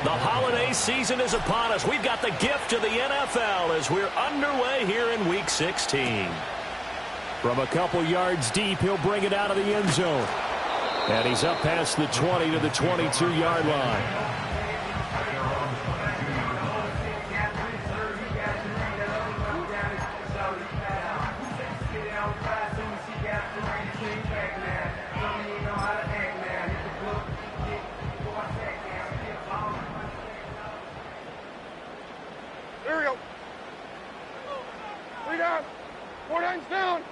The holiday season is upon us. We've got the gift of the NFL as we're underway here in Week 16. From a couple yards deep, he'll bring it out of the end zone. And he's up past the 20 to the 22-yard line. Here we go. 3 down. 4 downs down.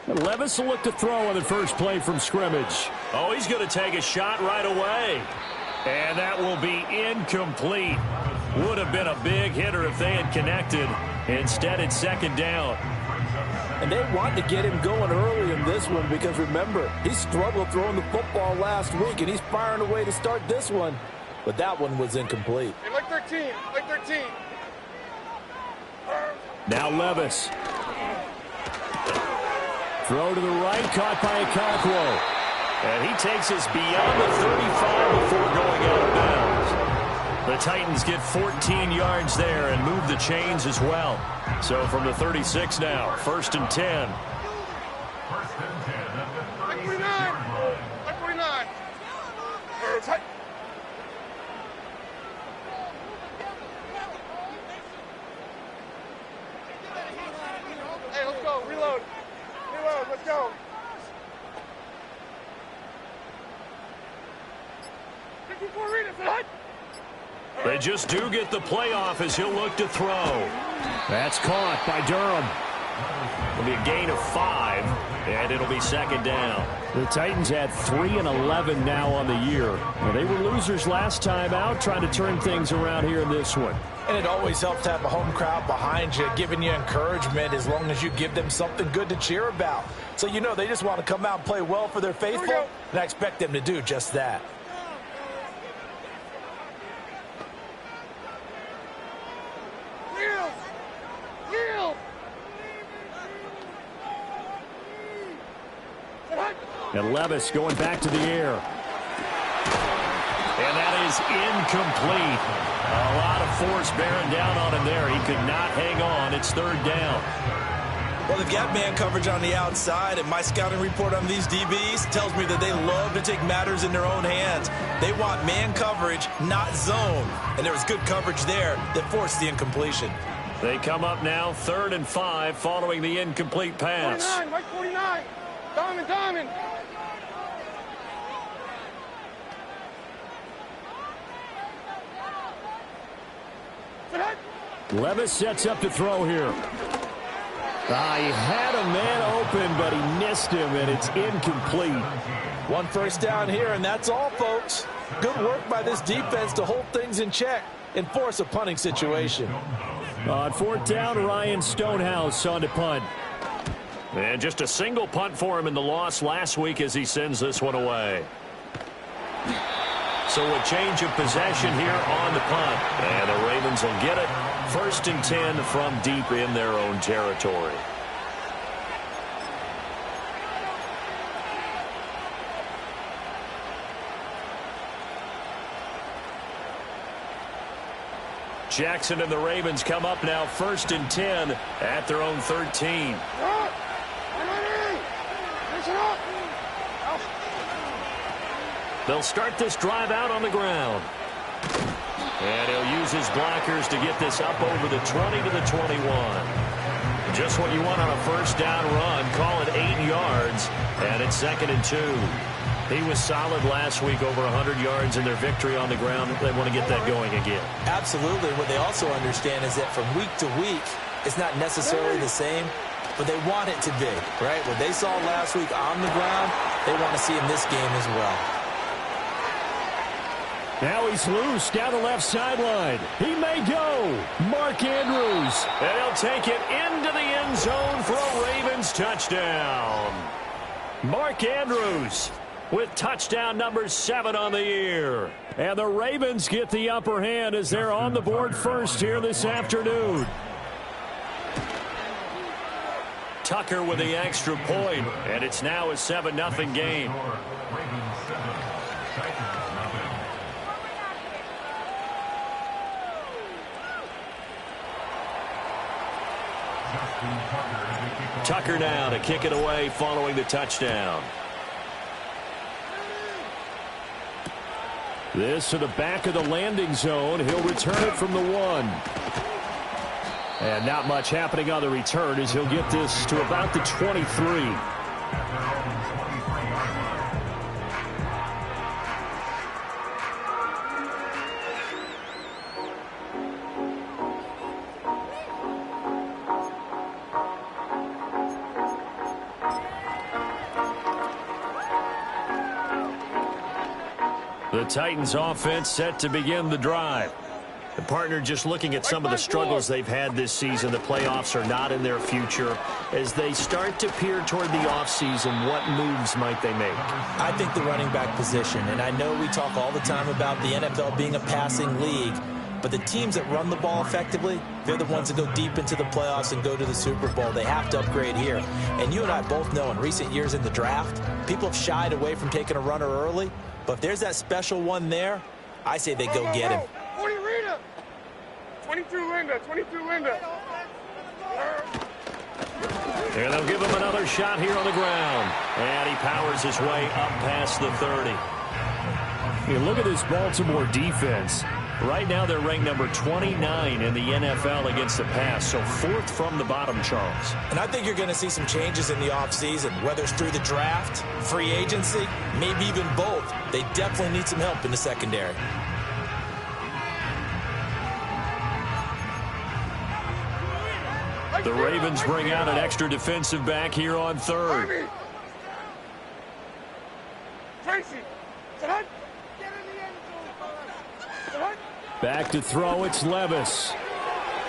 Levis will look to throw on the first play from scrimmage. Oh, he's going to take a shot right away. And that will be incomplete. Would have been a big hitter if they had connected. Instead, it's second down. And they want to get him going early in this one because, remember, he struggled throwing the football last week, and he's firing away to start this one. But that one was incomplete. Hey, like 13. Like 13. Now Levis. Throw to the right, caught by Okonkwo. And he takes us beyond the 35 before going out of bounds. The Titans get 14 yards there and move the chains as well. So from the 36 now, 1st and 10. Like 49. Like 49. Tight. Hey, let's go. Reload. Reload. Let's go. They just do get the playoff as he'll look to throw. That's caught by Durham. It'll be a gain of 5, and it'll be second down. The Titans had 3 and 11 now on the year. Well, they were losers last time out, trying to turn things around here in this one. And it always helps to have a home crowd behind you, giving you encouragement as long as you give them something good to cheer about. So you know they just want to come out and play well for their faithful, and I expect them to do just that. And Levis going back to the air. And that is incomplete. A lot of force bearing down on him there. He could not hang on. It's 3rd down. Well, they've got man coverage on the outside, and my scouting report on these DBs tells me that they love to take matters in their own hands. They want man coverage, not zone. And there was good coverage there that forced the incompletion. They come up now 3rd and 5 following the incomplete pass. 49, Mike 49. Diamond. Levis sets up to throw here. He had a man open, but he missed him, and it's incomplete. 1 first down here, and that's all, folks. Good work by this defense to hold things in check and force a punting situation. On 4th down, Ryan Stonehouse on to punt. And just a single punt for him in the loss last week as he sends this one away. So a change of possession here on the punt. And the Ravens will get it. 1st and 10 from deep in their own territory. Jackson and the Ravens come up now 1st and 10 at their own 13. They'll start this drive out on the ground. And he'll use his blockers to get this up over the 20 to the 21. Just what you want on a 1st down run. Call it 8 yards. And it's 2nd and 2. He was solid last week, over 100 yards in their victory on the ground. They want to get that going again. Absolutely. What they also understand is that from week to week, it's not necessarily the same, but they want it to be, right? What they saw last week on the ground, they want to see in this game as well. Now he's loose down the left sideline. He may go. Mark Andrews. And he'll take it into the end zone for a Ravens touchdown. Mark Andrews with touchdown number 7 on the year. And the Ravens get the upper hand as they're on the board first here this afternoon. Tucker with the extra point, and it's now a 7-0 game. Tucker now to kick it away following the touchdown. This to the back of the landing zone. He'll return it from the 1. And not much happening on the return as he'll get this to about the 23. The Titans offense set to begin the drive. The partner just looking at some of the struggles they've had this season. The playoffs are not in their future. As they start to peer toward the offseason, what moves might they make? I think the running back position, and I know we talk all the time about the NFL being a passing league, but the teams that run the ball effectively, they're the ones that go deep into the playoffs and go to the Super Bowl. They have to upgrade here. And you and I both know in recent years in the draft, people have shied away from taking a runner early, but if there's that special one there, I say they go get him. 40 Rita. 22 Linda. 22 Linda. And they'll give him another shot here on the ground. And he powers his way up past the 30. Hey, look at this Baltimore defense. Right now they're ranked number 29 in the NFL against the pass, so 4th from the bottom, Charles. And I think you're going to see some changes in the offseason, whether it's through the draft, free agency, maybe even both. They definitely need some help in the secondary. The Ravens bring out an extra defensive back here on 3rd. Tracy. Back to throw, it's Levis.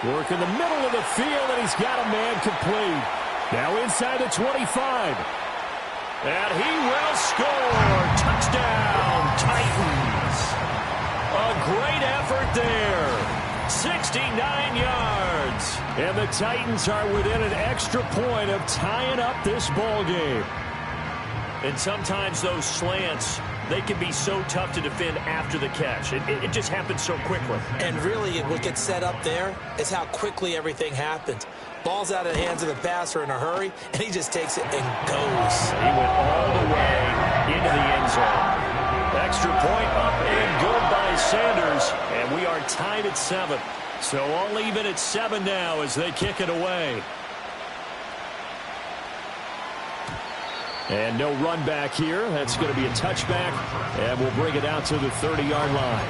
Work in the middle of the field, and he's got a man complete. Now inside the 25. And he will score. Touchdown, Titans. A great effort there. 69 yards. And the Titans are within an extra point of tying up this ball game. And sometimes those slants, they can be so tough to defend after the catch. It just happens so quickly. And really, what gets set up there is how quickly everything happens. Ball's out of the hands of the passer in a hurry, and he just takes it and goes. He went all the way into the end zone. Extra point up and good by Sanders. And we are tied at 7. So all even at 7 now as they kick it away. And no run back here. That's going to be a touchback, and we'll bring it out to the 30-yard line.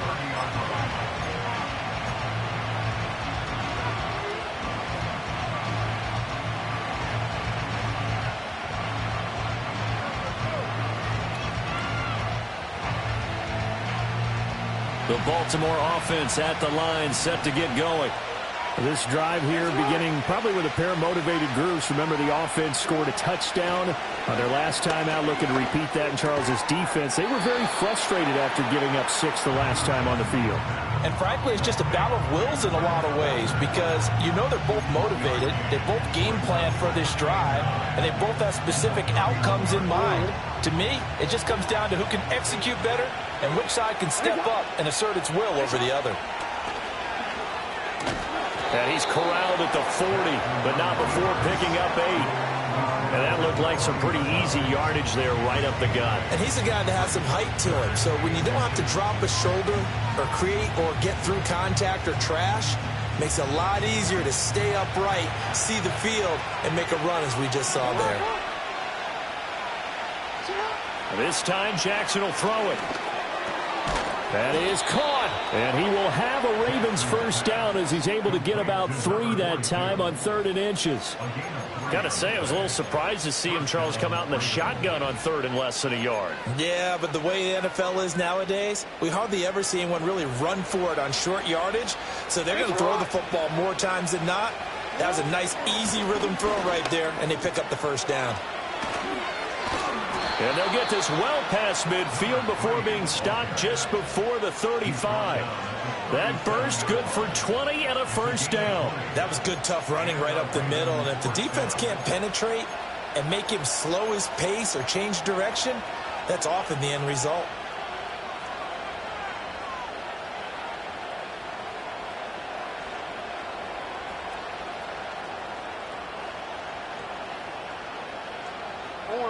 The Baltimore offense at the line, set to get going. This drive here beginning probably with a pair of motivated groups. Remember, the offense scored a touchdown on their last time out, looking to repeat that in Charles's defense. They were very frustrated after giving up 6 the last time on the field. And frankly, it's just a battle of wills in a lot of ways because you know they're both motivated. They both game plan for this drive, and they both have specific outcomes in mind. To me, it just comes down to who can execute better and which side can step up and assert its will over the other. And he's corralled at the 40, but not before picking up 8. And that looked like some pretty easy yardage there right up the gut. And he's a guy that has some height to him, so when you don't have to drop a shoulder or create or get through contact or trash, makes it a lot easier to stay upright, see the field, and make a run as we just saw there. This time Jackson will throw it. That is caught, and he will have a Ravens first down as he's able to get about 3 that time on 3rd and inches. Got to say, I was a little surprised to see him, Charles, come out in the shotgun on 3rd and less than a yard. Yeah, but the way the NFL is nowadays, we hardly ever see anyone really run for it on short yardage, so they're going to throw the football more times than not. That was a nice, easy rhythm throw right there, and they pick up the first down. And they'll get this well past midfield before being stopped just before the 35. That burst good for 20 and a first down. That was good, tough running right up the middle. And if the defense can't penetrate and make him slow his pace or change direction, that's often the end result.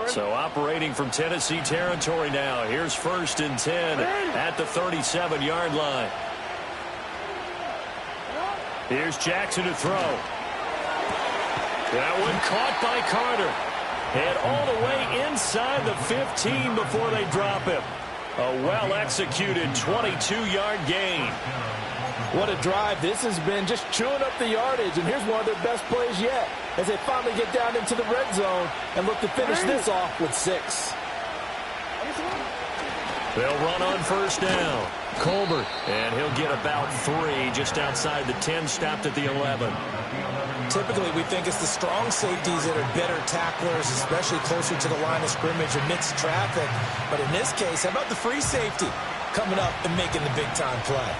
So operating from Tennessee territory now. Here's 1st and 10 at the 37-yard line. Here's Jackson to throw. That one caught by Carter. And all the way inside the 15 before they drop him. A well-executed 22-yard gain. What a drive this has been, just chewing up the yardage. And here's one of their best plays yet as they finally get down into the red zone and look to finish this off with 6. They'll run on 1st down. Colbert, and he'll get about 3 just outside the 10, stopped at the 11. Typically, we think it's the strong safeties that are better tacklers, especially closer to the line of scrimmage amidst traffic. But in this case, how about the free safety coming up and making the big-time play?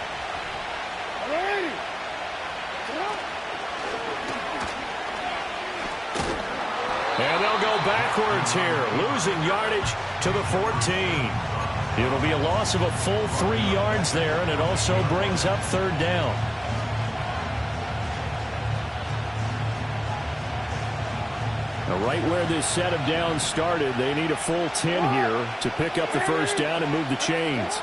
And they'll go backwards here, losing yardage to the 14. It'll be a loss of a full 3 yards there, and it also brings up 3rd down. Now, right where this set of downs started, they need a full 10 here to pick up the 1st down and move the chains.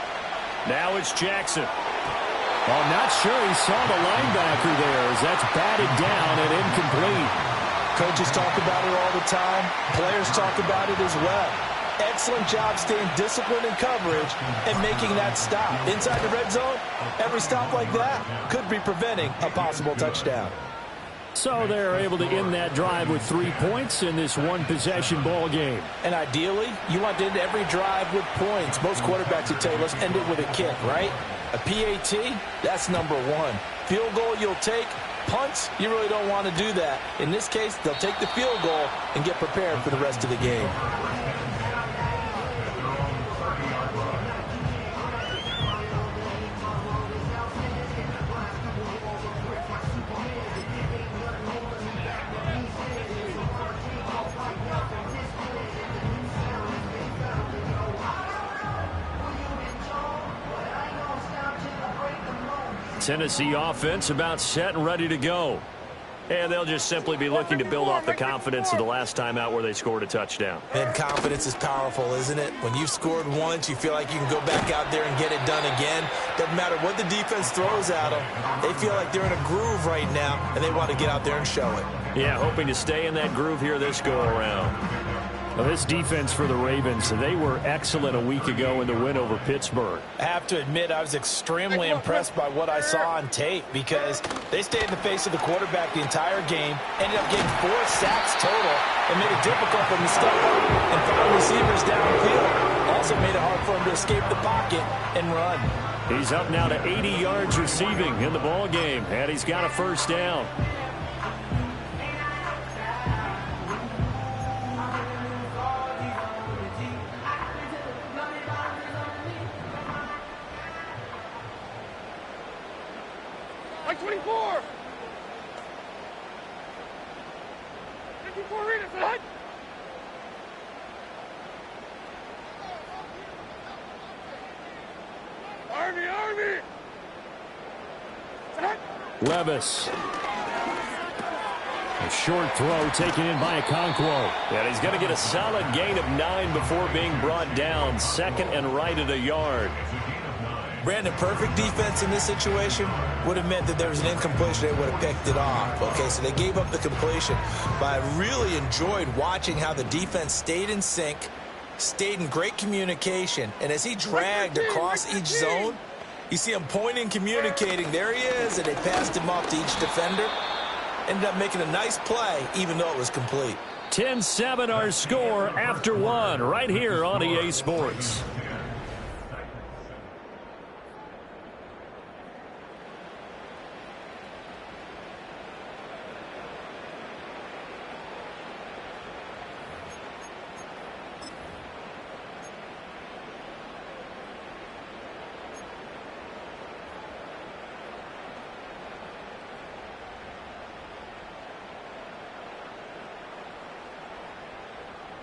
Now it's Jackson. Well, I'm not sure he saw the linebacker there as that's batted down and incomplete. Coaches talk about it all the time. Players talk about it as well. Excellent job staying disciplined in coverage and making that stop. Inside the red zone, every stop like that could be preventing a possible touchdown. So they're able to end that drive with 3 points in this one-possession ball game. And ideally, you want to end every drive with points. Most quarterbacks would tell you, let's end it with a kick, right? A PAT, that's number 1. Field goal you'll take. Punts, you really don't want to do that. In this case, they'll take the field goal and get prepared for the rest of the game. Tennessee offense about set and ready to go. And they'll just simply be looking to build off the confidence of the last time out where they scored a touchdown. And confidence is powerful, isn't it? When you've scored once, you feel like you can go back out there and get it done again. Doesn't matter what the defense throws at them. They feel like they're in a groove right now, and they want to get out there and show it. Yeah, hoping to stay in that groove here this go-around. Well, this defense for the Ravens, they were excellent a week ago in the win over Pittsburgh. I have to admit, I was extremely impressed by what I saw on tape because they stayed in the face of the quarterback the entire game, ended up getting 4 sacks total, and made it difficult for him to step up and find receivers downfield. Also made it hard for him to escape the pocket and run. He's up now to 80 yards receiving in the ball game, and he's got a 1st down. Like 24! 54 readers, right? Army! Levis. A short throw taken in by Okonkwo. And he's going to get a solid gain of 9 before being brought down. 2nd and right at a yard. Brandon, perfect defense in this situation would have meant that there was an incompletion. They would have picked it off. Okay, so they gave up the completion. But I really enjoyed watching how the defense stayed in sync, stayed in great communication. And as he dragged across each zone, you see him pointing, communicating. There he is, and they passed him off to each defender. Ended up making a nice play, even though it was complete. 10-7 our score after 1 right here on EA Sports.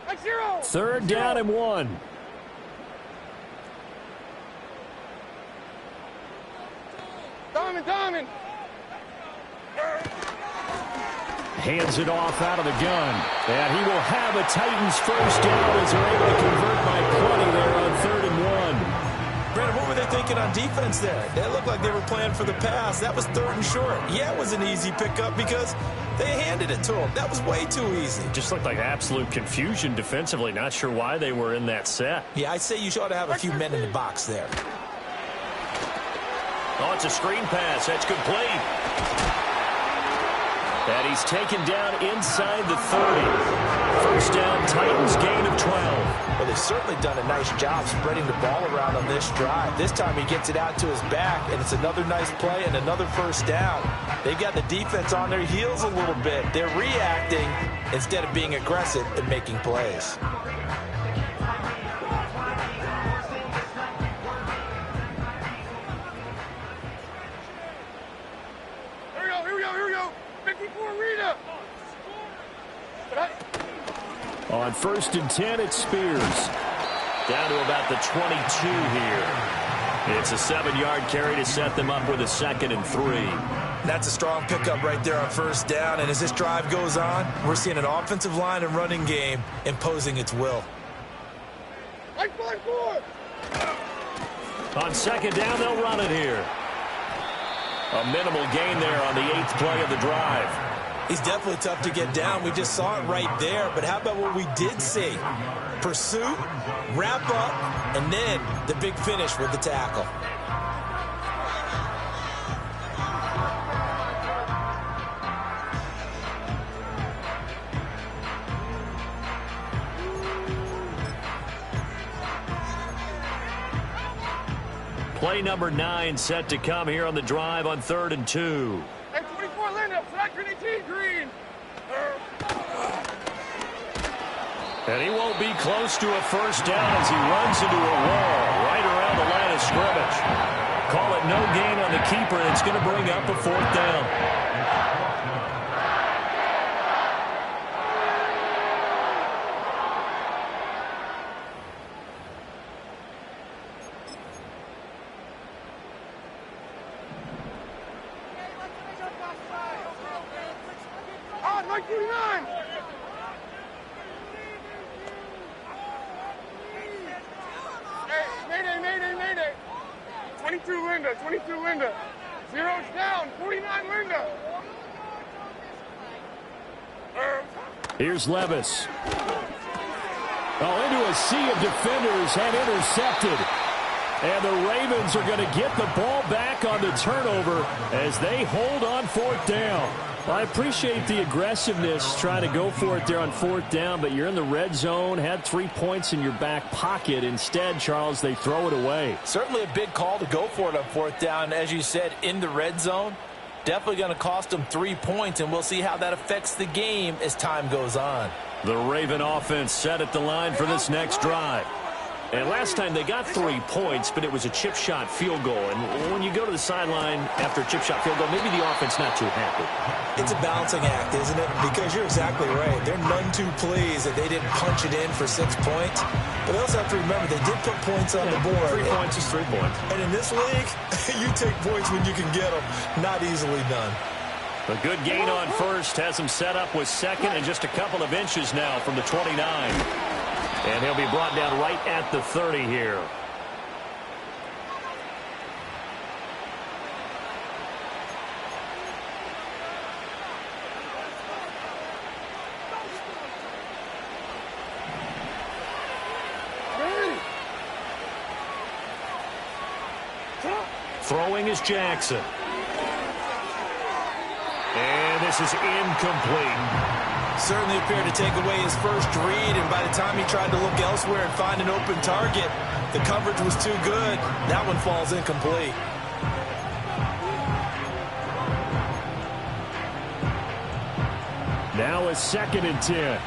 Like 0! 3rd down and 1. Diamond. Hands it off out of the gun. And he will have a Titans first down as they're able to convert by plenty there on 3rd and 1. Brandon, what were they thinking on defense there? They looked like they were playing for the pass. That was 3rd and short. Yeah, it was an easy pickup because they handed it to him. That was way too easy. Just looked like absolute confusion defensively. Not sure why they were in that set. Yeah, I'd say you ought to have a few men in the box there. Oh, it's a screen pass. That's complete. And he's taken down inside the 30. First down, Titans gain of 12. Well, they've certainly done a nice job spreading the ball around on this drive. This time he gets it out to his back, and it's another nice play and another first down. They've got the defense on their heels a little bit. They're reacting instead of being aggressive and making plays. Here we go. 54 Rita. On 1st and 10, it's Spears. Down to about the 22 here. It's a 7-yard carry to set them up with a 2nd and 3. That's a strong pickup right there on first down. And as this drive goes on, we're seeing an offensive line and running game imposing its will. Like 4. On 2nd down, they'll run it here. A minimal gain there on the 8th play of the drive. He's definitely tough to get down. We just saw it right there. But how about what we did see? Pursuit, wrap up, and then the big finish with the tackle. Play number 9 set to come here on the drive on 3rd and 2. Hey, 24 Linda. Flat green. And he won't be close to a first down as he runs into a wall right around the line of scrimmage. Call it no gain on the keeper, and it's going to bring up a 4th down. Mayday. 22 Linda. Zero's down. 49 Linda. Here's Levis. Into a sea of defenders and intercepted. And the Ravens are going to get the ball back on the turnover as they hold on 4th down. I appreciate the aggressiveness trying to go for it there on 4th down, but you're in the red zone, had 3 points in your back pocket. Instead, Charles, they throw it away. Certainly a big call to go for it on 4th down. As you said, in the red zone, definitely going to cost them 3 points, and we'll see how that affects the game as time goes on. The Raven offense set at the line for this next drive. And last time they got 3 points, but it was a chip shot field goal. And when you go to the sideline after a chip shot field goal, maybe the offense not too happy. It's a balancing act, isn't it? Because you're exactly right. They're none too pleased that they didn't punch it in for 6 points. But they also have to remember they did put points on the board. 3 points is 3 points. And in this league, you take points when you can get them. Not easily done. A good gain on first has him set up with 2nd and just a couple of inches now from the 29. And he'll be brought down right at the 30 here. Throwing is Jackson. And this is incomplete. Certainly appeared to take away his first read, and by the time he tried to look elsewhere and find an open target, the coverage was too good. That one falls incomplete. Now a 2nd and 10.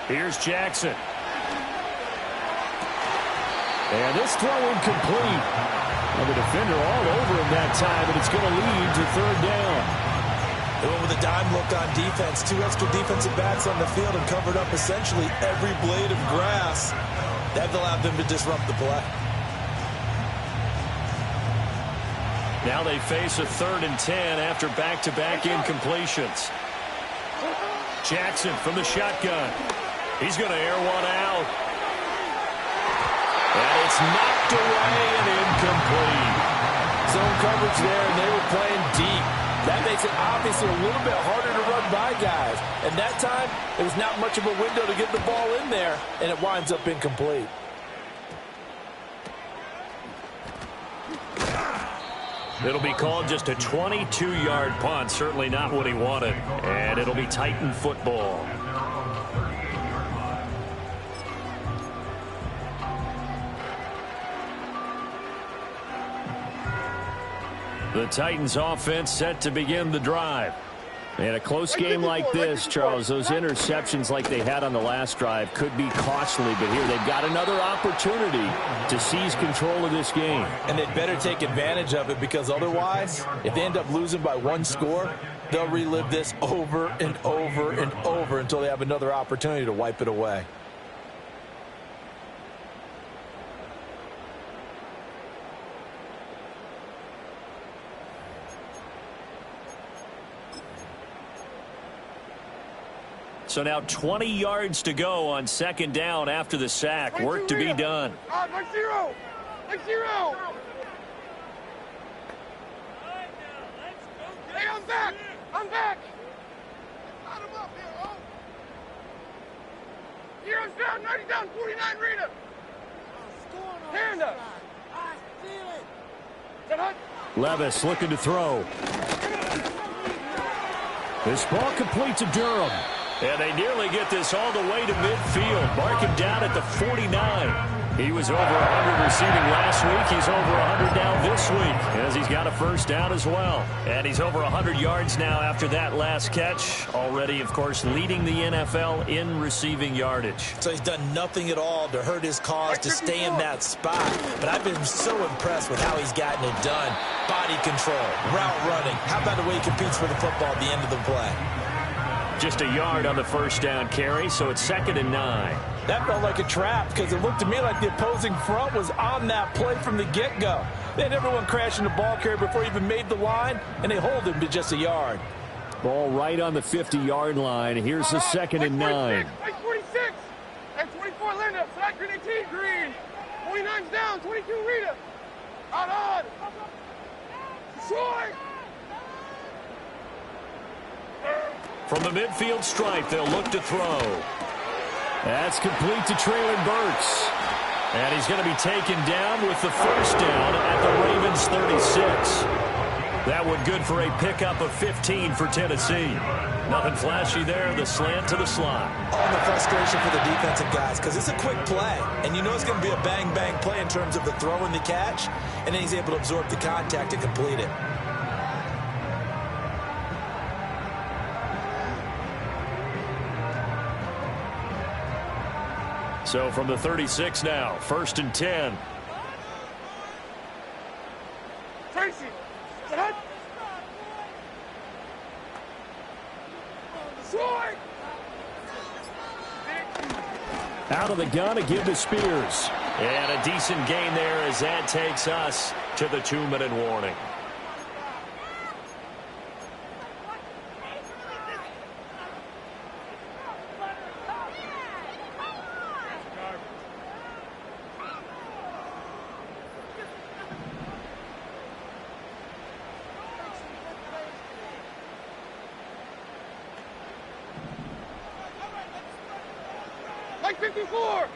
Here's Jackson. And this throw incomplete. And the defender all over him that time, and it's going to lead to 3rd down. They went with a dime look on defense. 2 extra defensive backs on the field and covered up essentially every blade of grass. That allowed them to disrupt the play. Now they face a 3rd and 10 after back-to-back incompletions. Jackson from the shotgun. He's going to air one out. And it's knocked away and incomplete. Zone coverage there, and they were playing deep. That makes it obviously a little bit harder to run by guys. And that time, it was not much of a window to get the ball in there, and it winds up incomplete. It'll be called just a 22-yard punt. Certainly not what he wanted. And it'll be Titan football. The Titans offense set to begin the drive. And a close game like this, Charles, those interceptions like they had on the last drive could be costly. But here they've got another opportunity to seize control of this game. And they'd better take advantage of it, because otherwise, if they end up losing by 1 score, they'll relive this over and over and over until they have another opportunity to wipe it away. So now 20 yards to go on 2nd down after the sack. Work to be done. Mike zero. Hey, I'm back. Got him up here, oh. Heroes down, 90 down, 49 Rita. Panda. Levis looking to throw. This ball complete to Durham. And they nearly get this all the way to midfield. Mark him down at the 49. He was over 100 receiving last week. He's over 100 now this week, as he's got a 1st down as well. And he's over 100 yards now after that last catch. Already, of course, leading the NFL in receiving yardage. So he's done nothing at all to hurt his cause to stay in that spot. But I've been so impressed with how he's gotten it done. Body control, route running. How about the way he competes for the football at the end of the play? Just a yard on the 1st down carry, so it's 2nd and 9. That felt like a trap, because it looked to me like the opposing front was on that play from the get-go. They had everyone crashing the ball carrier before he even made the line, and they hold him to just a yard. Ball right on the 50-yard line. Here's the 2nd and 9. 46. And 24 Linda. Sack 18 Green. 49's down. 22 Rita. Out on. Short. From the midfield stripe, they'll look to throw. That's complete to Traylon Burks. And he's going to be taken down with the 1st down at the Ravens 36. That one good for a pickup of 15 for Tennessee. Nothing flashy there, the slant to the slot. All the frustration for the defensive guys, because it's a quick play. And you know it's going to be a bang-bang play in terms of the throw and the catch. And then he's able to absorb the contact and complete it. So from the 36 now, 1st and 10. Tracy. Set. Short. Out of the gun to give to Spears. And a decent gain there as that takes us to the 2-minute warning. Like 54.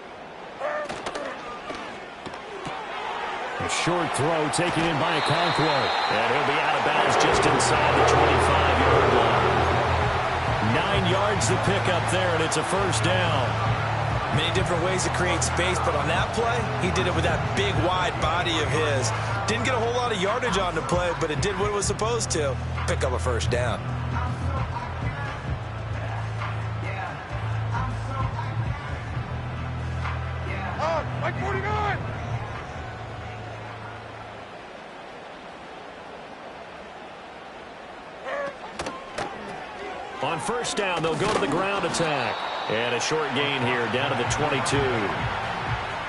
A short throw taken in by Okonkwo. And he'll be out of bounds just inside the 25-yard line. 9 yards to pick up there, and it's a 1st down. Many different ways to create space, but on that play, he did it with that big, wide body of his. Didn't get a whole lot of yardage on the play, but it did what it was supposed to. Pick up a 1st down. Like 49. On 1st down, they'll go to the ground attack. And a short gain here down to the 22.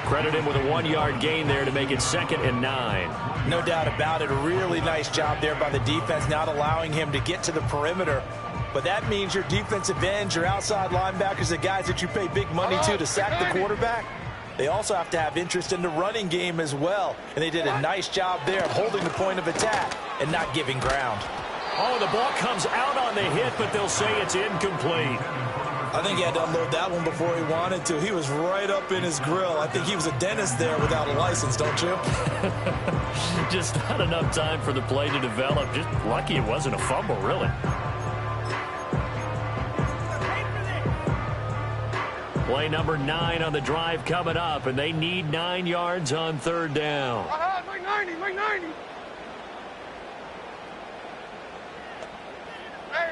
Credit him with a 1-yard gain there to make it 2nd and 9. No doubt about it. A really nice job there by the defense, not allowing him to get to the perimeter. But that means your defensive ends, your outside linebackers, the guys that you pay big money to sack the quarterback, they also have to have interest in the running game as well. And they did a nice job there of holding the point of attack and not giving ground. Oh, the ball comes out on the hit, but they'll say it's incomplete. I think he had to unload that one before he wanted to. He was right up in his grill. I think he was a dentist there without a license, don't you? Just not enough time for the play to develop. Just lucky it wasn't a fumble, really. Play number 9 on the drive coming up, and they need 9 yards on 3rd down. Make 90, make 90.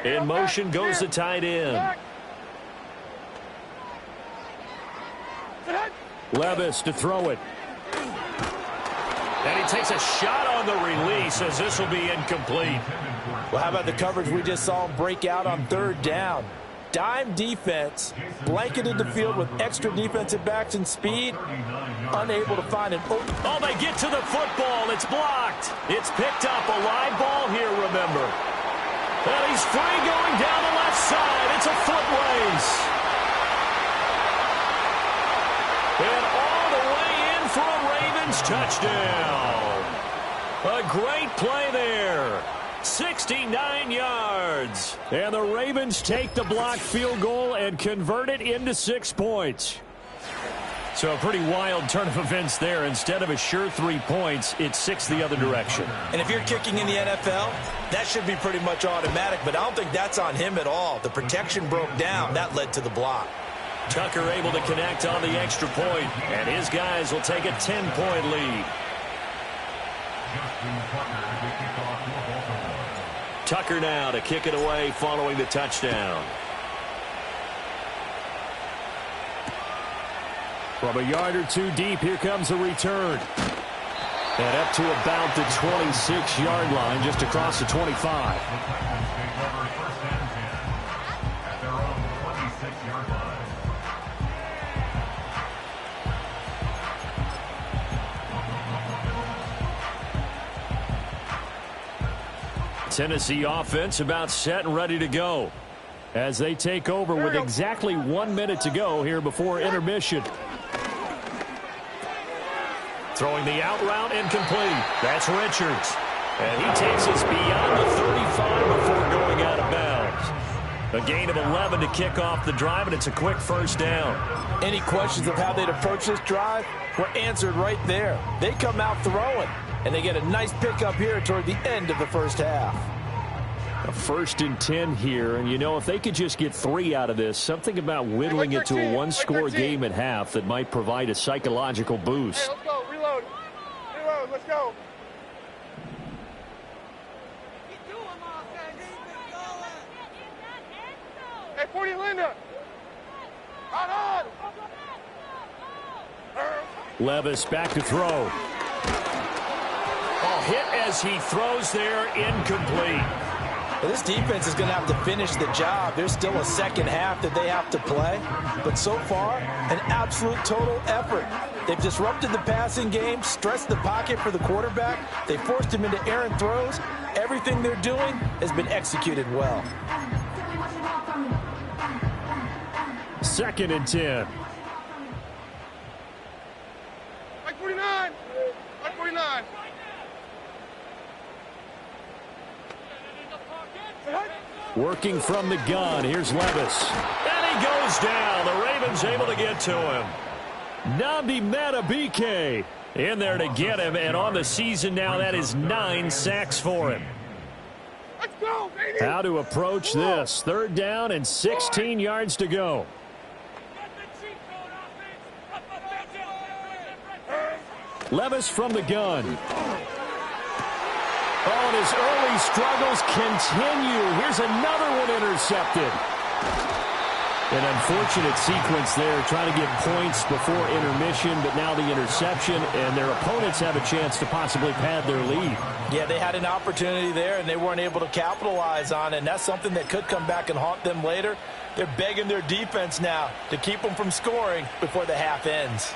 In motion goes the tight end. Levis to throw it. And he takes a shot on the release as this will be incomplete. Well, how about the coverage we just saw him break out on 3rd down? Dime defense, blanketed the field with extra defensive backs and speed, unable to find an open. Oh, they get to the football. It's blocked. It's picked up. A live ball here, remember. And he's free going down the left side. It's a foot race. And all the way in for a Ravens touchdown. A great play there. 69 yards. And the Ravens take the blocked field goal and convert it into 6 points. So a pretty wild turn of events there. Instead of a sure 3 points, it's 6 the other direction. And if you're kicking in the NFL, that should be pretty much automatic, but I don't think that's on him at all. The protection broke down. That led to the block. Tucker able to connect on the extra point, and his guys will take a 10-point lead. Tucker now to kick it away following the touchdown. From a yard or 2 deep, here comes the return. And up to about the 26-yard line, just across the 25. Tennessee offense about set and ready to go as they take over with exactly 1 minute to go here before intermission. Throwing the out route incomplete. That's Richards. And he takes us beyond the 35 before going out of bounds. A gain of 11 to kick off the drive, and it's a quick 1st down. Any questions of how they'd approach this drive were answered right there. They come out throwing, and they get a nice pickup here toward the end of the 1st half. A 1st and 10 here, and you know, if they could just get 3 out of this, something about whittling it to a 1-score game at half that might provide a psychological boost. Hey, let's go. Reload. Reload. Let's go. Hey, 40 Linda. Out on. Levis back to throw. Oh, hit as he throws there, incomplete. Well, this defense is going to have to finish the job. There's still a 2nd half that they have to play. But so far, an absolute total effort. They've disrupted the passing game, stressed the pocket for the quarterback. They forced him into errant throws. Everything they're doing has been executed well. 2nd and 10. Like 49. Like 49. Working from the gun. Here's Levis. And he goes down. The Ravens able to get to him. Nnamdi Madubuike in there to get him. And on the season now, that is 9 sacks for him. Let's go, baby. How to approach this. 3rd down and 16 yards to go. Levis from the gun. Oh, and his early struggles continue. Here's another one intercepted. An unfortunate sequence there, trying to get points before intermission, but now the interception, and their opponents have a chance to possibly pad their lead. Yeah, they had an opportunity there, and they weren't able to capitalize on it, and that's something that could come back and haunt them later. They're begging their defense now to keep them from scoring before the half ends.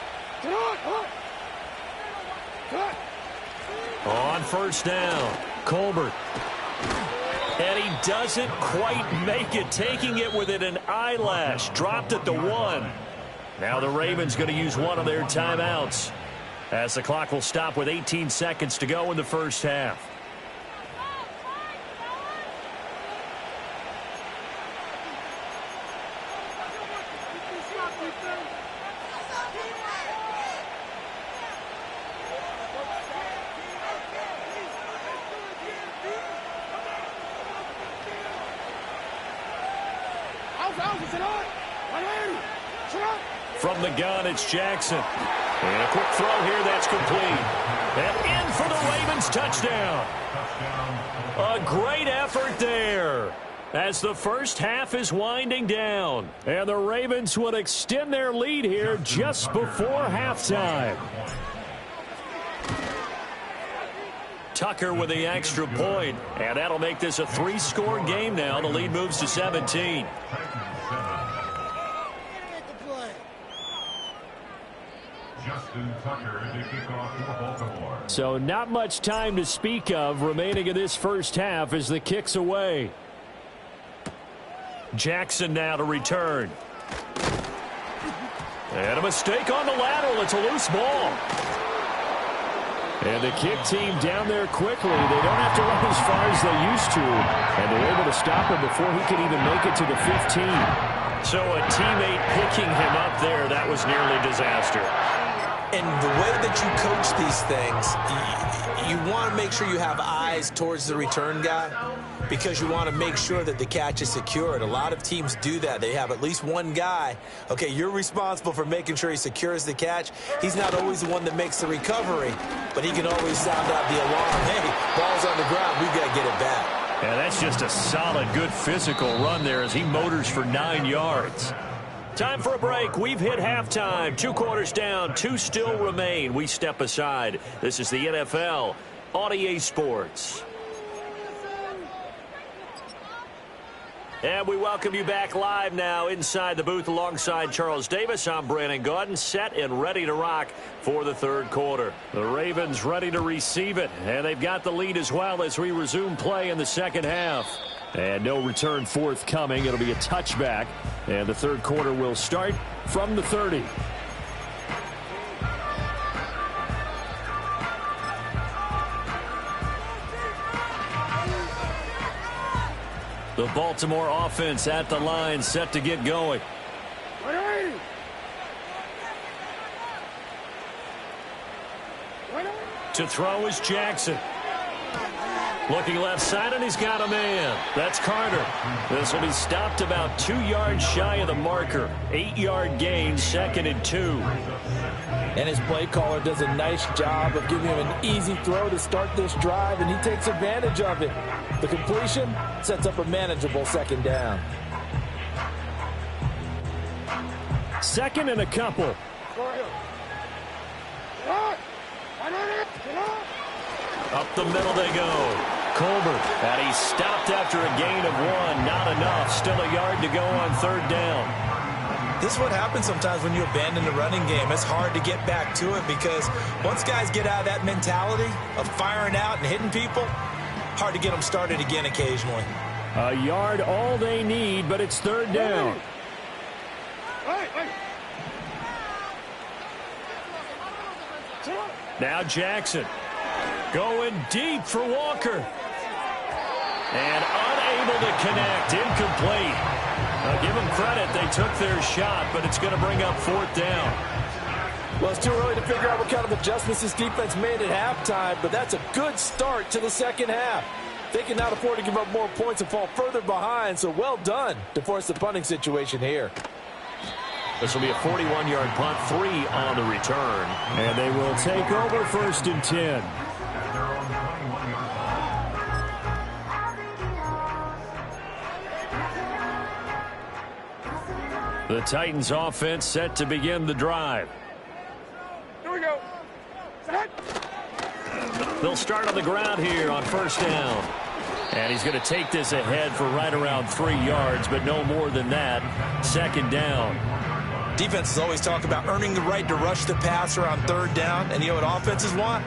On first down, Colbert. And he doesn't quite make it, taking it within an eyelash. Dropped at the 1. Now the Ravens going to use one of their timeouts, as the clock will stop with 18 seconds to go in the first half. From the gun, it's Jackson. And a quick throw here that's complete. And in for the Ravens touchdown. A great effort there as the first half is winding down. And the Ravens would extend their lead here just before halftime. Tucker with the extra point, and that'll make this a 3-score game now. The lead moves to 17. So not much time to speak of remaining in this first half as the kick's away. Jackson now to return. And a mistake on the lateral. It's a loose ball. And the kick team down there quickly. They don't have to run as far as they used to. And they're able to stop him before he can even make it to the 15. So a teammate picking him up there, that was nearly disaster. And the way that you coach these things, you want to make sure you have eyes towards the return guy because you want to make sure that the catch is secured. A lot of teams do that. They have at least one guy. Okay, you're responsible for making sure he secures the catch. He's not always the one that makes the recovery, but he can always sound out the alarm. Hey, ball's on the ground. We've got to get it back. Yeah, that's just a solid, good physical run there as he motors for 9 yards. Time for a break. We've hit halftime. 2 quarters down. 2 still remain. We step aside. This is the NFL on EA Sports. And we welcome you back live now inside the booth alongside Charles Davis. I'm Brandon Gaudin, set and ready to rock for the third quarter. The Ravens ready to receive it, and they've got the lead as well as we resume play in the second half. And no return forthcoming. It'll be a touchback, and the third quarter will start from the 30. The Baltimore offense at the line, set to get going. To throw is Jackson. Looking left side, and he's got a man. That's Carter. This will be stopped about 2 yards shy of the marker. 8-yard gain, 2nd and 2. And his play caller does a nice job of giving him an easy throw to start this drive, and he takes advantage of it. The completion sets up a manageable 2nd down. 2nd and a couple. Up the middle they go. Colbert, and he stopped after a gain of 1. Not enough. Still a yard to go on 3rd down. This is what happens sometimes when you abandon the running game. It's hard to get back to it because once guys get out of that mentality of firing out and hitting people, hard to get them started again occasionally. A yard all they need, but it's 3rd down. Now Jackson going deep for Walker. And unable to connect. Incomplete. Now give them credit. They took their shot, but it's going to bring up 4th down. Well, it's too early to figure out what kind of adjustments this defense made at halftime, but that's a good start to the second half. They can now afford to give up more points and fall further behind, so well done to force the punting situation here. This will be a 41-yard punt, 3 on the return. And they will take over 1st and 10. The Titans offense set to begin the drive. Here we go. Set. They'll start on the ground here on 1st down. And he's going to take this ahead for right around 3 yards, but no more than that. 2nd down. Defenses always talk about earning the right to rush the passer on third down. And you know what offenses want?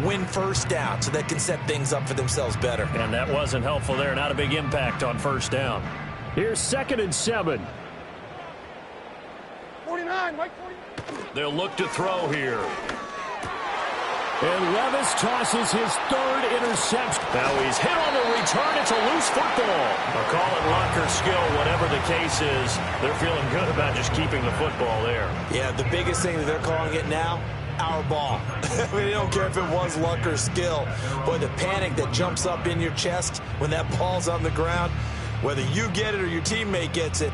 Win first down so they can set things up for themselves better. And that wasn't helpful there. Not a big impact on first down. Here's 2nd and 7. 49, Mike 40. They'll look to throw here. And Levis tosses his 3rd interception. Now he's hit on the return. It's a loose football. They'll call it luck or skill, whatever the case is. They're feeling good about just keeping the football there. Yeah, the biggest thing that they're calling it now, our ball. I mean, they don't care if it was luck or skill. Boy, the panic that jumps up in your chest when that ball's on the ground, whether you get it or your teammate gets it.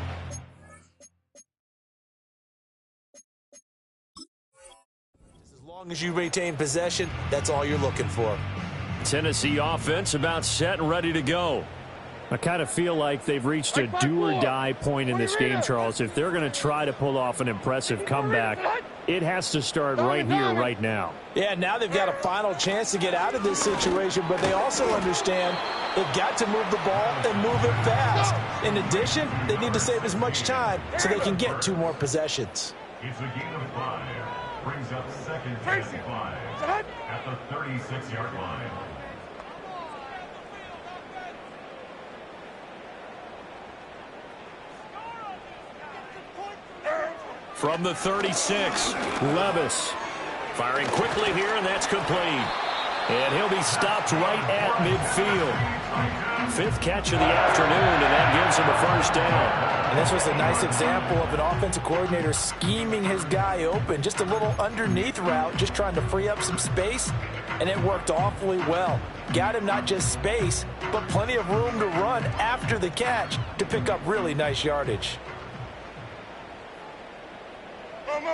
As long as you retain possession, that's all you're looking for. Tennessee offense about set and ready to go. I kind of feel like they've reached a do-or-die point in this game, Charles. If they're going to try to pull off an impressive comeback, it has to start right here, right now. Yeah, now they've got a final chance to get out of this situation, but they also understand they've got to move the ball and move it fast. In addition, they need to save as much time so they can get 2 more possessions. It's a game of 5. Brings up 2nd and 5 at the 36-yard line. From the 36, Levis firing quickly here, and that's complete. And he'll be stopped right at midfield. 5th catch of the afternoon, and that gives him a first down. And this was a nice example of an offensive coordinator scheming his guy open. Just a little underneath route, just trying to free up some space, and it worked awfully well. Got him not just space, but plenty of room to run after the catch to pick up really nice yardage.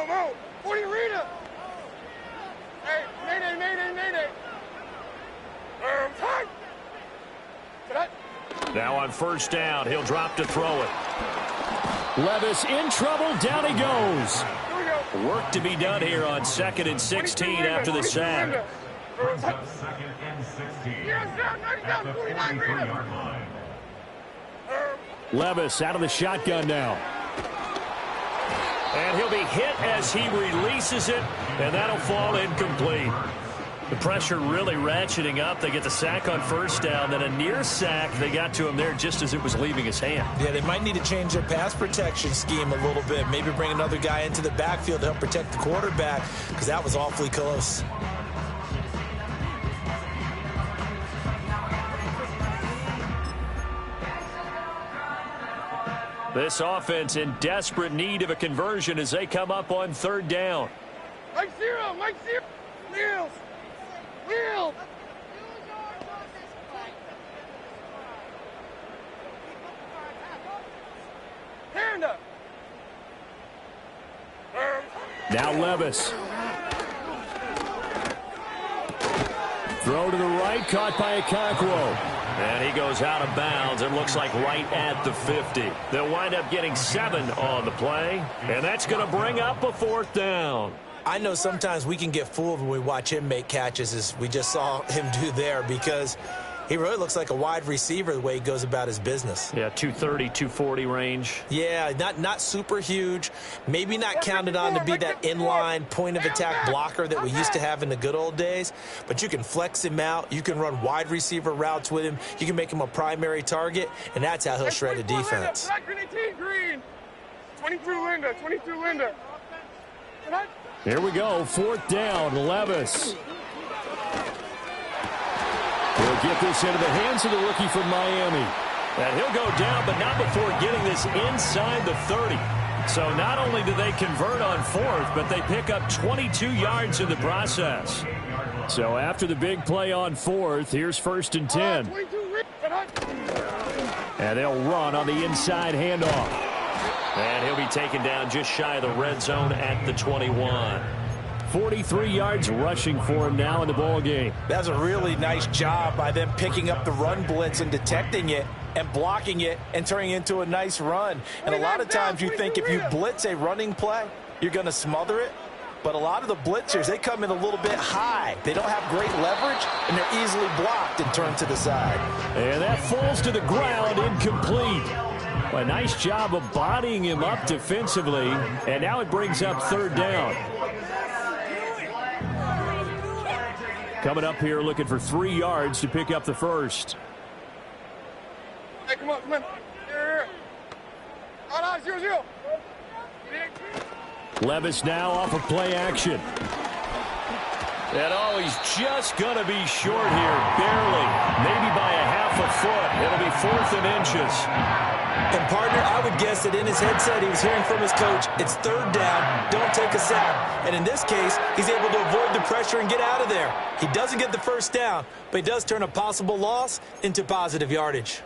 Mo. 40 Rita. Hey, mayday. Time. Now on first down, he'll drop to throw it. Levis in trouble. Down he goes. Here we go. Work to be done here on 2nd and 16 after the sack. Brings up 2nd and 16 at the 43-yard line. Levis out of the shotgun now. And he'll be hit as he releases it, and that'll fall incomplete. The pressure really ratcheting up. They get the sack on first down, then a near sack. They got to him there just as it was leaving his hand. Yeah, they might need to change their pass protection scheme a little bit. Maybe bring another guy into the backfield to help protect the quarterback, because that was awfully close. This offense in desperate need of a conversion as they come up on 3rd down. Mike zero. Wheels. Hand up. Now Levis. Throw to the right, caught by Okonkwo. And he goes out of bounds. It looks like right at the 50. They'll wind up getting 7 on the play, and that's going to bring up a 4th down. I know sometimes we can get fooled when we watch him make catches, as we just saw him do there, because he really looks like a wide receiver the way he goes about his business. Yeah, 230, 240 range. Yeah, not super huge. Maybe not counted on to be that inline point-of-attack blocker that we used to have in the good old days, but you can flex him out. You can run wide receiver routes with him. You can make him a primary target, and that's how he'll shred a defense. 22 Linda. Here we go, 4th down, Levis. He'll get this into the hands of the rookie from Miami. And he'll go down, but not before getting this inside the 30. So not only do they convert on 4th, but they pick up 22 yards in the process. So after the big play on 4th, here's 1st and 10. And they'll run on the inside handoff. And he'll be taken down just shy of the red zone at the 21. 43 yards rushing for him now in the ball game. That's a really nice job by them picking up the run blitz and detecting it and blocking it and turning it into a nice run. And a lot of times you think if you blitz a running play, you're going to smother it. But a lot of the blitzers, they come in a little bit high. They don't have great leverage, and they're easily blocked and turned to the side. And that falls to the ground, incomplete. A nice job of bodying him up defensively, and now it brings up third down. Coming up here looking for 3 yards to pick up the first. Hey, come on, come on. Here. Oh, no, 0-0. Levis now off of play action. And he's just going to be short here, barely, maybe by a half a foot. It'll be 4th and inches. And, partner, I would guess that in his headset he was hearing from his coach, it's third down, don't take a sack. And in this case, he's able to avoid the pressure and get out of there. He doesn't get the first down, but he does turn a possible loss into positive yardage.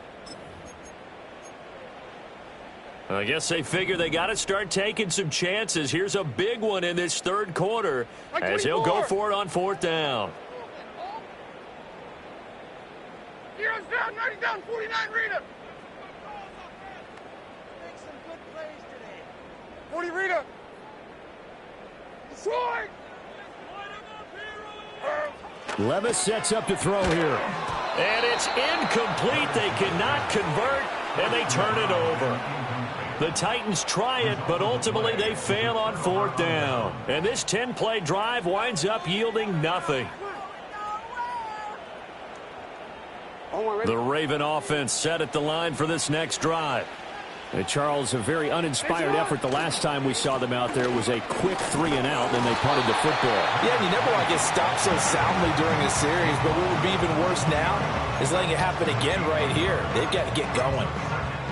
I guess they figure they got to start taking some chances. Here's a big one in this third quarter as he'll go for it on 4th down. Heroes down, 90 down, 49 Rita. 40 Rita. Swing. Levis sets up to throw here. And it's incomplete. They cannot convert, and they turn it over. The Titans try it, but ultimately they fail on 4th down. And this 10-play drive winds up yielding nothing. The Raven offense set at the line for this next drive. And Charles, a very uninspired effort. The last time we saw them out there was a quick 3-and-out, and they punted the football. Yeah, and you never want to get stopped so soundly during a series, but what would be even worse now is letting it happen again right here. They've got to get going.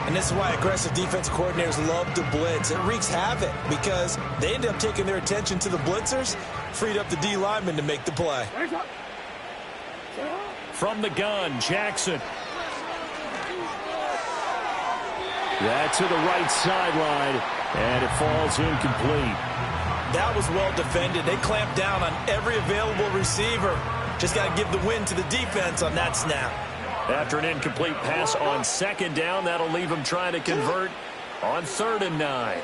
And this is why aggressive defense coordinators love to blitz. It wreaks havoc because they end up taking their attention to the blitzers, freed up the D lineman to make the play. From the gun, Jackson. That's to the right sideline, and it falls incomplete. That was well defended. They clamped down on every available receiver. Just got to give the win to the defense on that snap. After an incomplete pass on 2nd down, that'll leave him trying to convert on 3rd and 9.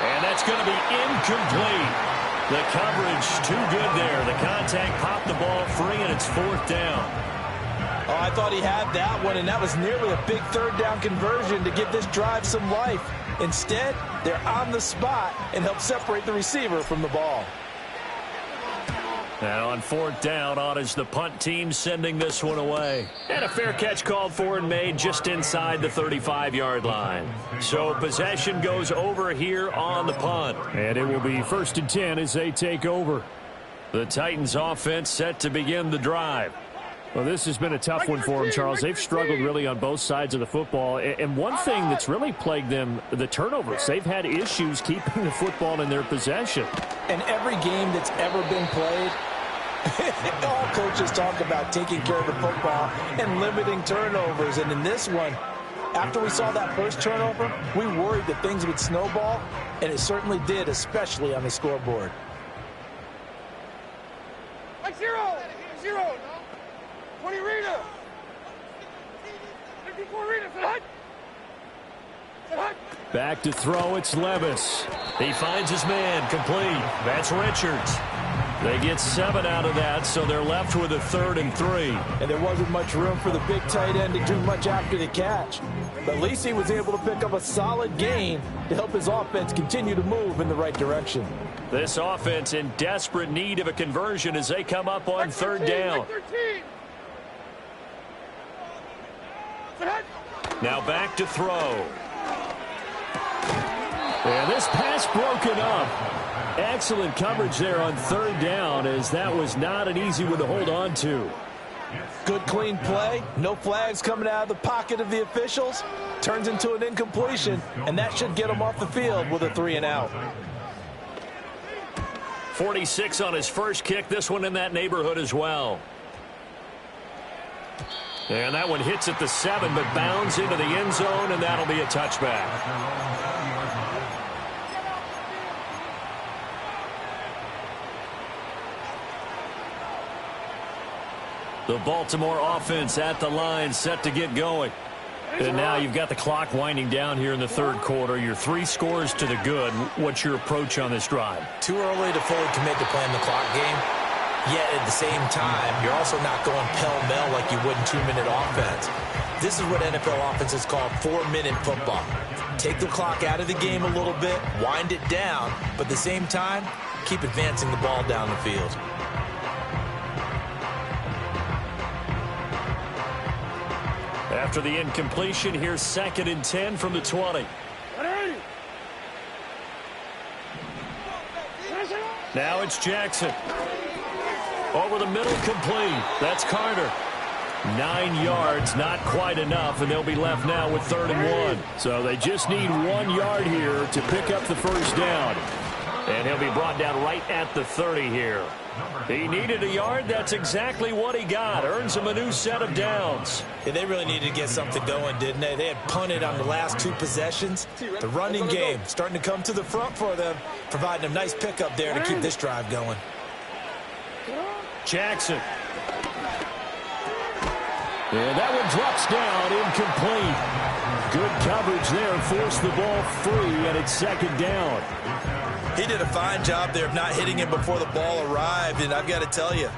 And that's going to be incomplete. The coverage too good there. The contact popped the ball free, and it's 4th down. Oh, I thought he had that one, and that was nearly a big 3rd down conversion to give this drive some life. Instead, they're on the spot and help separate the receiver from the ball. And on 4th down, on is the punt team sending this one away. And a fair catch called for and made just inside the 35-yard line. So possession goes over here on the punt. And it will be 1st and 10 as they take over. The Titans offense set to begin the drive. Well, this has been a tough one for them, Charles. They've struggled really on both sides of the football. And one thing that's really plagued them, the turnovers. They've had issues keeping the football in their possession. And every game that's ever been played, all coaches talk about taking care of the football and limiting turnovers. And in this one, after we saw that first turnover, we worried that things would snowball, and it certainly did, especially on the scoreboard. 0-0. 20 Rita. 54 Rita. Back to throw, it's Levis. He finds his man, complete. That's Richards. They get 7 out of that, so they're left with a 3rd and 3. And there wasn't much room for the big tight end to do much after the catch. But at least he was able to pick up a solid gain to help his offense continue to move in the right direction. This offense in desperate need of a conversion as they come up on 3rd down. Now back to throw. And this pass broken up. Excellent coverage there on 3rd down, as that was not an easy one to hold on to. Good clean play. No flags coming out of the pocket of the officials. Turns into an incompletion, and that should get him off the field with a 3-and-out. 46 on his first kick. This one in that neighborhood as well. And that one hits at the 7, but bounds into the end zone, and that'll be a touchback. The Baltimore offense at the line, set to get going. And now you've got the clock winding down here in the 3rd quarter. Your 3 scores to the good. What's your approach on this drive? Too early to fully commit to playing the clock game. Yet at the same time, you're also not going pell-mell like you would in 2-minute offense. This is what NFL offenses call 4-minute football. Take the clock out of the game a little bit, wind it down, but at the same time, keep advancing the ball down the field. After the incompletion, here's 2nd and 10 from the 20. Now it's Jackson. Over the middle, complete. That's Carter. 9 yards, not quite enough, and they'll be left now with 3rd and 1. So they just need 1 yard here to pick up the first down. And he'll be brought down right at the 30 here. He needed a yard. That's exactly what he got. Earns him a new set of downs. Yeah, they really needed to get something going, didn't they? They had punted on the last 2 possessions. The running game starting to come to the front for them, providing a nice pickup there to keep this drive going. Jackson. And that one drops down, incomplete. Good coverage there, forced the ball free, and it's 2nd down. He did a fine job there of not hitting him before the ball arrived, and I've got to tell you,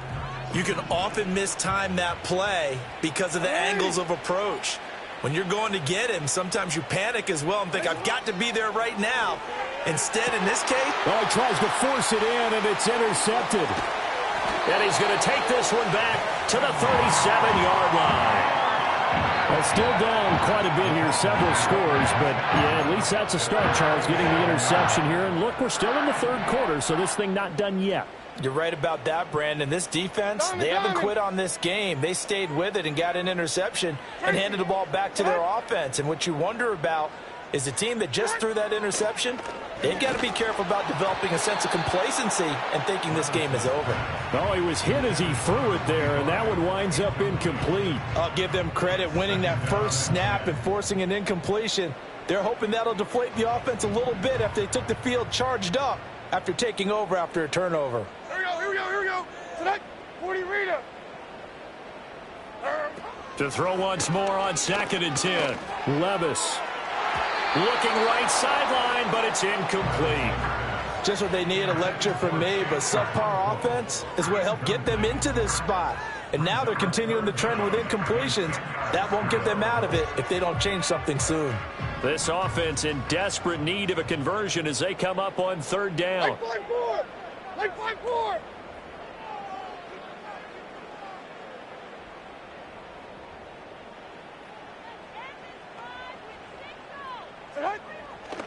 you can often mistime that play because of the angles of approach. When you're going to get him, sometimes you panic as well and think, I've got to be there right now. Instead, in this case, he tries to force it in, and it's intercepted. And he's going to take this one back to the 37-yard line. Well, still down quite a bit here, several scores, but yeah, at least that's a start, Charles, getting the interception here. And look, we're still in the 3rd quarter, so this thing not done yet. You're right about that, Brandon. This defense, they haven't quit on this game. They stayed with it and got an interception and handed the ball back to their offense. And what you wonder about is the team that just threw that interception, they've got to be careful about developing a sense of complacency and thinking this game is over. Oh, he was hit as he threw it there, and that one winds up incomplete. I'll give them credit winning that first snap and forcing an incompletion. They're hoping that'll deflate the offense a little bit after they took the field charged up after taking over after a turnover. Here we go. Tonight, 40 Rita. To throw once more on 2nd and 10. Levis. Looking right sideline, but it's incomplete. Just what they need, a lecture from me, but subpar offense is what helped get them into this spot. And now they're continuing the trend with incompletions. That won't get them out of it if they don't change something soon. This offense in desperate need of a conversion as they come up on 3rd down. Like 5-4.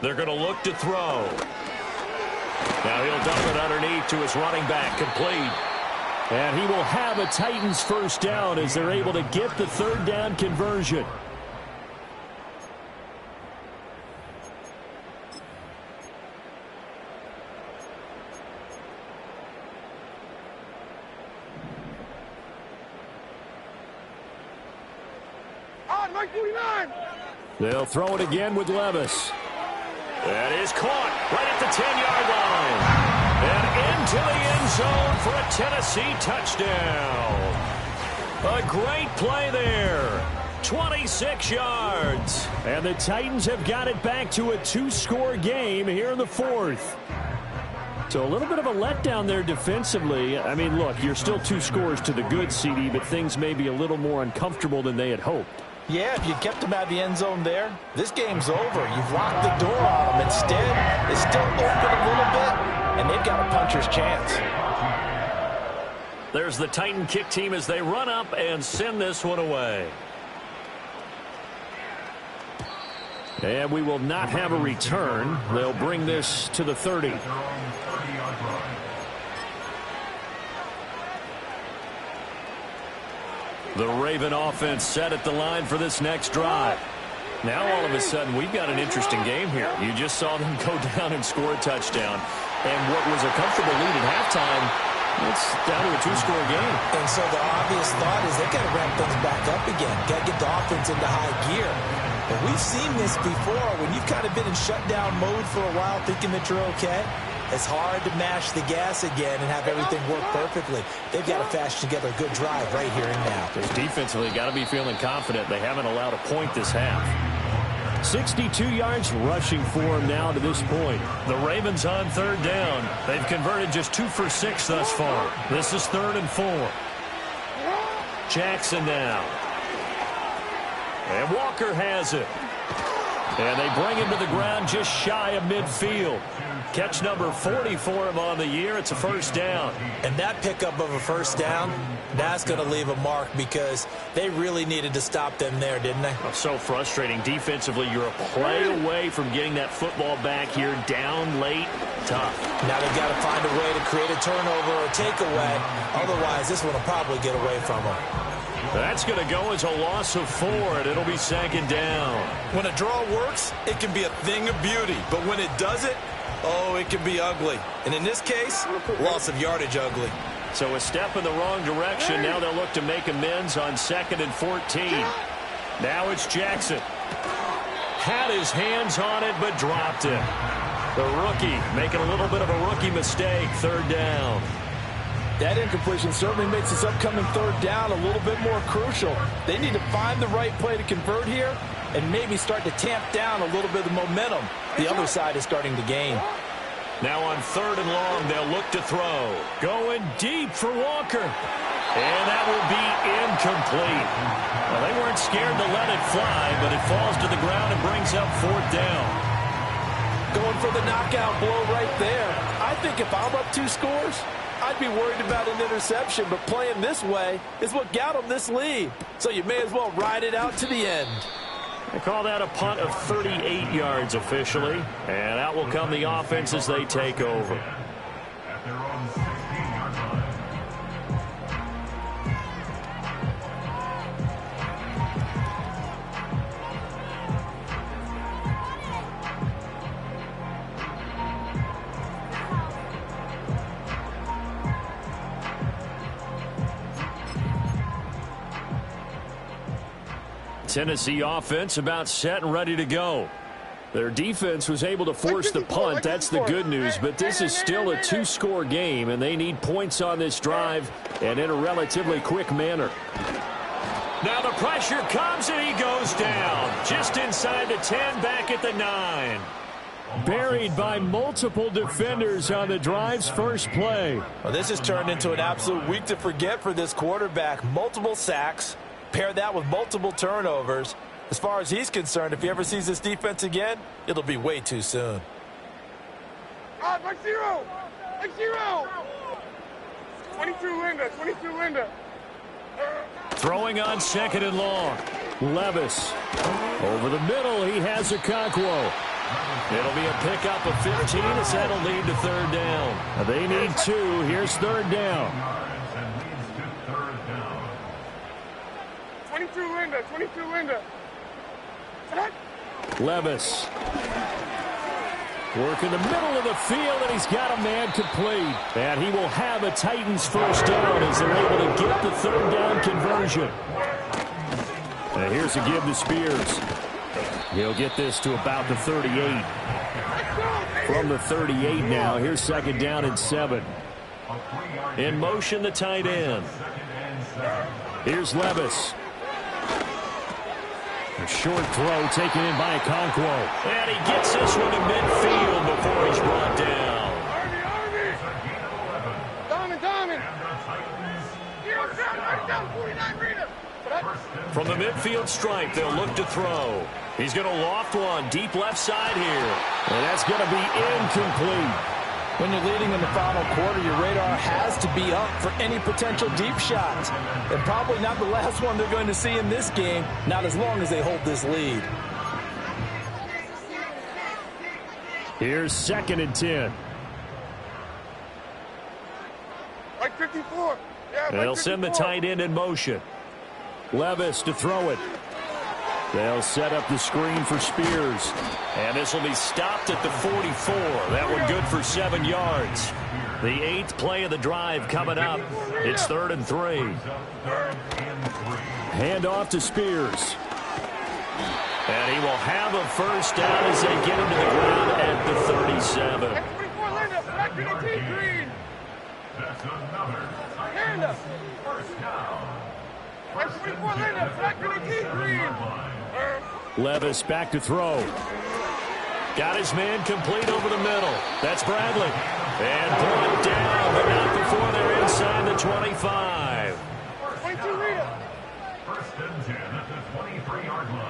They're going to look to throw. Now he'll dump it underneath to his running back, complete. And he will have a Titans first down as they're able to get the 3rd down conversion. They'll throw it again with Levis. That is caught right at the 10-yard line. And into the end zone for a Tennessee touchdown. A great play there. 26 yards. And the Titans have got it back to a 2-score game here in the 4th. So a little bit of a letdown there defensively. I mean, look, you're still 2 scores to the good, CD, but things may be a little more uncomfortable than they had hoped. Yeah, if you kept them out of the end zone there, this game's over. You've locked the door on them. Instead, it's still open a little bit, and they've got a puncher's chance. There's the Titan kick team as they run up and send this one away. And we will not have a return. They'll bring this to the 30. The Raven offense set at the line for this next drive. Now all of a sudden we've got an interesting game here. You just saw them go down and score a touchdown. And what was a comfortable lead at halftime, it's down to a 2-score game. And so the obvious thought is they've got to ramp things back up again. Got to get the offense into high gear. But we've seen this before. When you've kind of been in shutdown mode for a while thinking that you're okay, it's hard to mash the gas again and have everything work perfectly. They've got to fashion together a good drive right here and now. Just defensively, got to be feeling confident. They haven't allowed a point this half. 62 yards rushing for him now to this point. The Ravens on 3rd down. They've converted just 2 for 6 thus far. This is 3rd and 4. Jackson now. And Walker has it. And they bring him to the ground just shy of midfield. Catch number 40 for him on the year. It's a first down. And that pickup of a first down, that's going to leave a mark because they really needed to stop them there, didn't they? Oh, so frustrating. Defensively, you're a play away from getting that football back here. Down late, tough. Now they've got to find a way to create a turnover or takeaway. Otherwise, this one will probably get away from them. That's going to go as a loss of 4, and it'll be second down. When a draw works, it can be a thing of beauty. But when it doesn't, oh, it can be ugly. And in this case, loss of yardage ugly. So a step in the wrong direction. Now they'll look to make amends on 2nd and 14. Now it's Jackson. Had his hands on it, but dropped it. The rookie making a little bit of a rookie mistake. 3rd down. That incompletion certainly makes this upcoming 3rd down a little bit more crucial. They need to find the right play to convert here and maybe start to tamp down a little bit of the momentum the other side is starting to gain. Now on 3rd and long, they'll look to throw. Going deep for Walker. And that will be incomplete. Well, they weren't scared to let it fly, but it falls to the ground and brings up 4th down. Going for the knockout blow right there. I think if I'm up 2 scores, I'd be worried about an interception, but playing this way is what got them this lead. So you may as well ride it out to the end. They call that a punt of 38 yards officially. And out will come the offense as they take over. At their own 16-yard line. Tennessee offense about set and ready to go. Their defense was able to force the punt. That's the good news, but this is still a 2-score game, and they need points on this drive and in a relatively quick manner. Now the pressure comes, and he goes down. Just inside the 10, back at the 9. Buried by multiple defenders on the drive's first play. Well, this has turned into an absolute week to forget for this quarterback. Multiple sacks. Pair that with multiple turnovers. As far as he's concerned, if he ever sees this defense again, it'll be way too soon. Back 0. Back 0. 22 Linda. 22 Linda. Throwing on 2nd and long. Levis. Over the middle, he has Okonkwo. It'll be a pickup of 15 as that'll lead to 3rd down. They need 2. Here's 3rd down. 22 Linda. 22 Linda. Levis. Work in the middle of the field, and he's got a man complete. And he will have a Titans first down as they're able to get the 3rd down conversion. And here's a give to Spears. He'll get this to about the 38. From the 38 now, here's 2nd down and 7. In motion, the tight end. Here's Levis. A short throw taken in by Okonkwo. And he gets this one to midfield before he's brought down. Army. Diamond. Down 49 Rita. From the midfield stripe, they'll look to throw. He's going to loft one deep left side here. And that's going to be incomplete. When you're leading in the final quarter, your radar has to be up for any potential deep shots. And probably not the last one they're going to see in this game, not as long as they hold this lead. Here's 2nd and 10. Like 54. Yeah, They'll send the tight end in motion. Levis to throw it. They'll set up the screen for Spears. And this will be stopped at the 44. That one good for 7 yards. The 8th play of the drive coming up. It's 3rd and 3. Hand off to Spears. And he will have a first down as they get him to the ground at the 37. That's 24 Linda. Back to the team green. That's another Linda. first down. That's 24 Linda. Back to the team green. Levis back to throw. Got his man complete over the middle. That's Bradley. And brought down, but not before they're inside the 25. 22 Rita. First and 10 at the 23-yard line.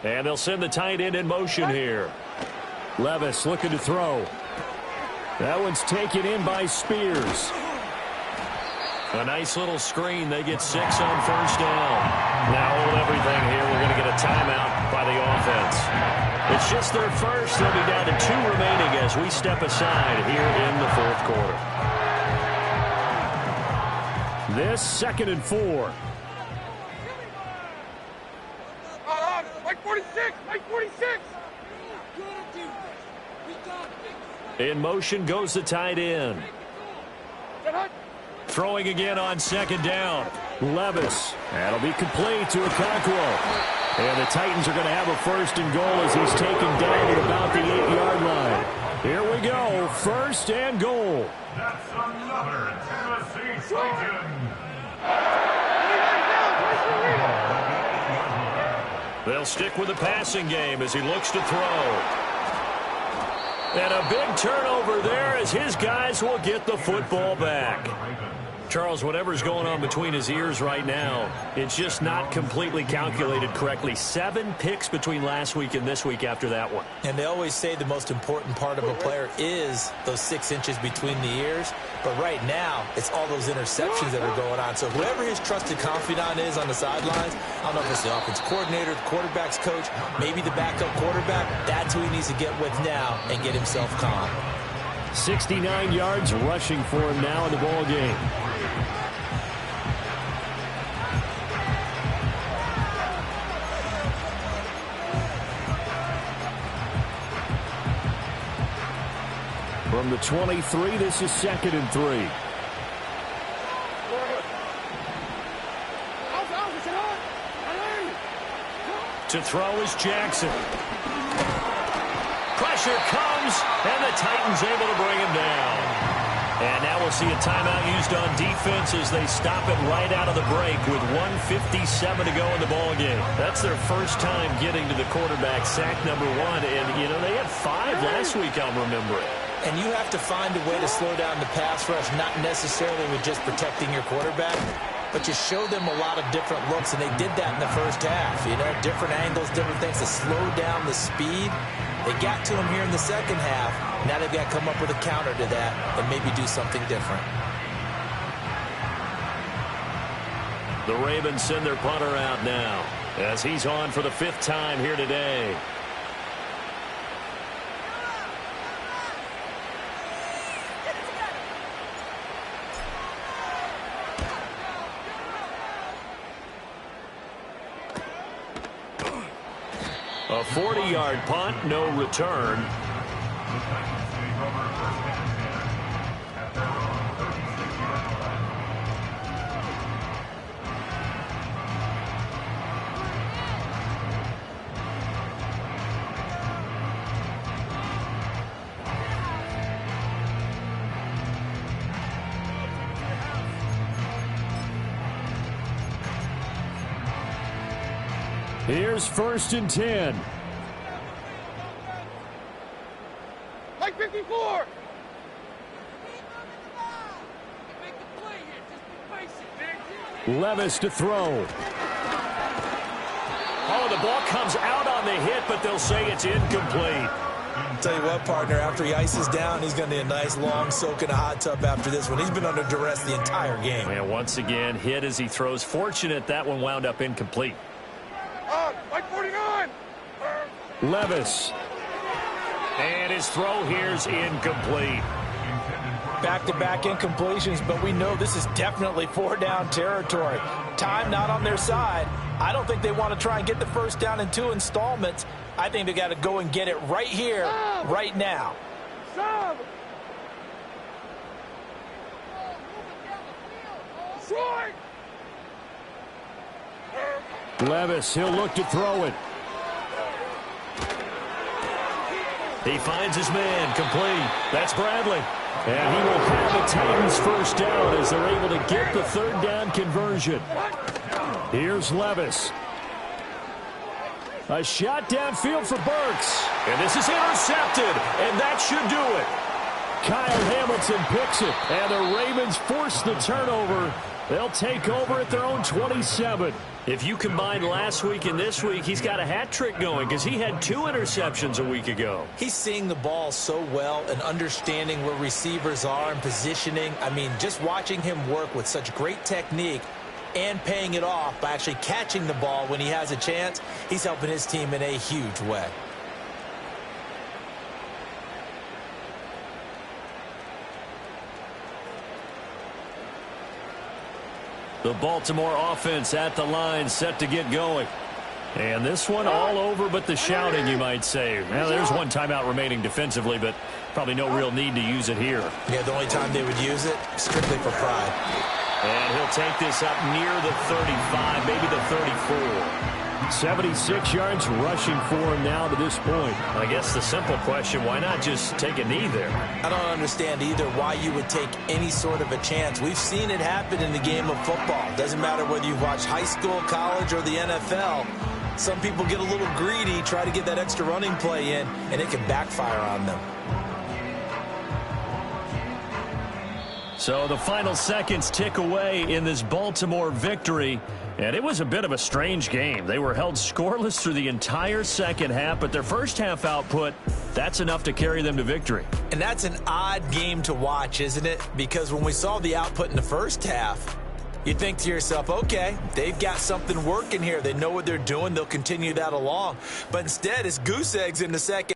And they'll send the tight end in motion here. Levis looking to throw. That one's taken in by Spears. A nice little screen. They get 6 on first down. Now hold everything here. We're going to get a timeout by the offense. It's just their first. They'll be down to 2 remaining as we step aside here in the fourth quarter. This 2nd and 4. Mike 46! Mike 46! In motion goes the tight end. Throwing again on 2nd down. Levis. That'll be complete to Okonkwo. And the Titans are going to have a 1st and goal as he's taken down at about the 8-yard line. Here we go. 1st and goal. That's another Tennessee Titan. They'll stick with the passing game as he looks to throw. And a big turnover there as his guys will get the football back. Charles, whatever's going on between his ears right now, it's just not completely calculated correctly. 7 picks between last week and this week after that one. And they always say the most important part of a player is those 6 inches between the ears. But right now, it's all those interceptions that are going on. So whoever his trusted confidant is on the sidelines, I don't know if it's the offensive coordinator, the quarterback's coach, maybe the backup quarterback, that's who he needs to get with now and get himself calm. 69 yards rushing for him now in the ball game. From the 23, this is 2nd and 3. To throw is Jackson. Pressure comes, and the Titans able to bring him down. And now we'll see a timeout used on defense as they stop it right out of the break with 1:57 to go in the ball game. That's their first time getting to the quarterback, sack number 1. And, you know, they had 5 last week, I'll remember it. And you have to find a way to slow down the pass rush, not necessarily with just protecting your quarterback, but you show them a lot of different looks, and they did that in the first half. You know, different angles, different things to slow down the speed. They got to him here in the second half. Now they've got to come up with a counter to that and maybe do something different. The Ravens send their punter out now as he's on for the 5th time here today. A 40-yard punt, no return. Here's 1st and 10. Mike 54! Levis to throw. Oh, the ball comes out on the hit, but they'll say it's incomplete. Tell you what, partner, after he ices down, he's going to need a nice long soak in a hot tub after this one. He's been under duress the entire game. And once again, hit as he throws. Fortunate that one wound up incomplete. Mike 49! Levis. And his throw here's incomplete. Back-to-back incompletions, but we know this is definitely 4-down territory. Time not on their side. I don't think they want to try and get the first down in 2 installments. I think they got to go and get it right here, right now. Sub! Short! Levis, he'll look to throw it. He finds his man, complete. That's Bradley. And he will have the Titans first down as they're able to get the 3rd down conversion. Here's Levis. A shot downfield for Burks. And this is intercepted, and that should do it. Kyle Hamilton picks it, and the Ravens force the turnover They'll take over at their own 27. If you combine last week and this week, he's got a hat trick going because he had 2 interceptions a week ago. He's seeing the ball so well and understanding where receivers are and positioning. I mean, just watching him work with such great technique and paying it off by actually catching the ball when he has a chance, he's helping his team in a huge way. The Baltimore offense at the line, set to get going. And this one all over but the shouting, you might say. Well, there's one timeout remaining defensively, but probably no real need to use it here. Yeah, the only time they would use it, strictly for pride. And he'll take this up near the 35, maybe the 34. 76 yards rushing for him now to this point. I guess the simple question, why not just take a knee there? I don't understand either why you would take any sort of a chance. We've seen it happen in the game of football. Doesn't matter whether you've watched high school, college, or the NFL. Some people get a little greedy, try to get that extra running play in, and it can backfire on them. So the final seconds tick away in this Baltimore victory. And it was a bit of a strange game. They were held scoreless through the entire second half, but their first half output, that's enough to carry them to victory. And that's an odd game to watch, isn't it? Because when we saw the output in the first half, you think to yourself, okay, they've got something working here. They know what they're doing. They'll continue that along. But instead, it's goose eggs in the second.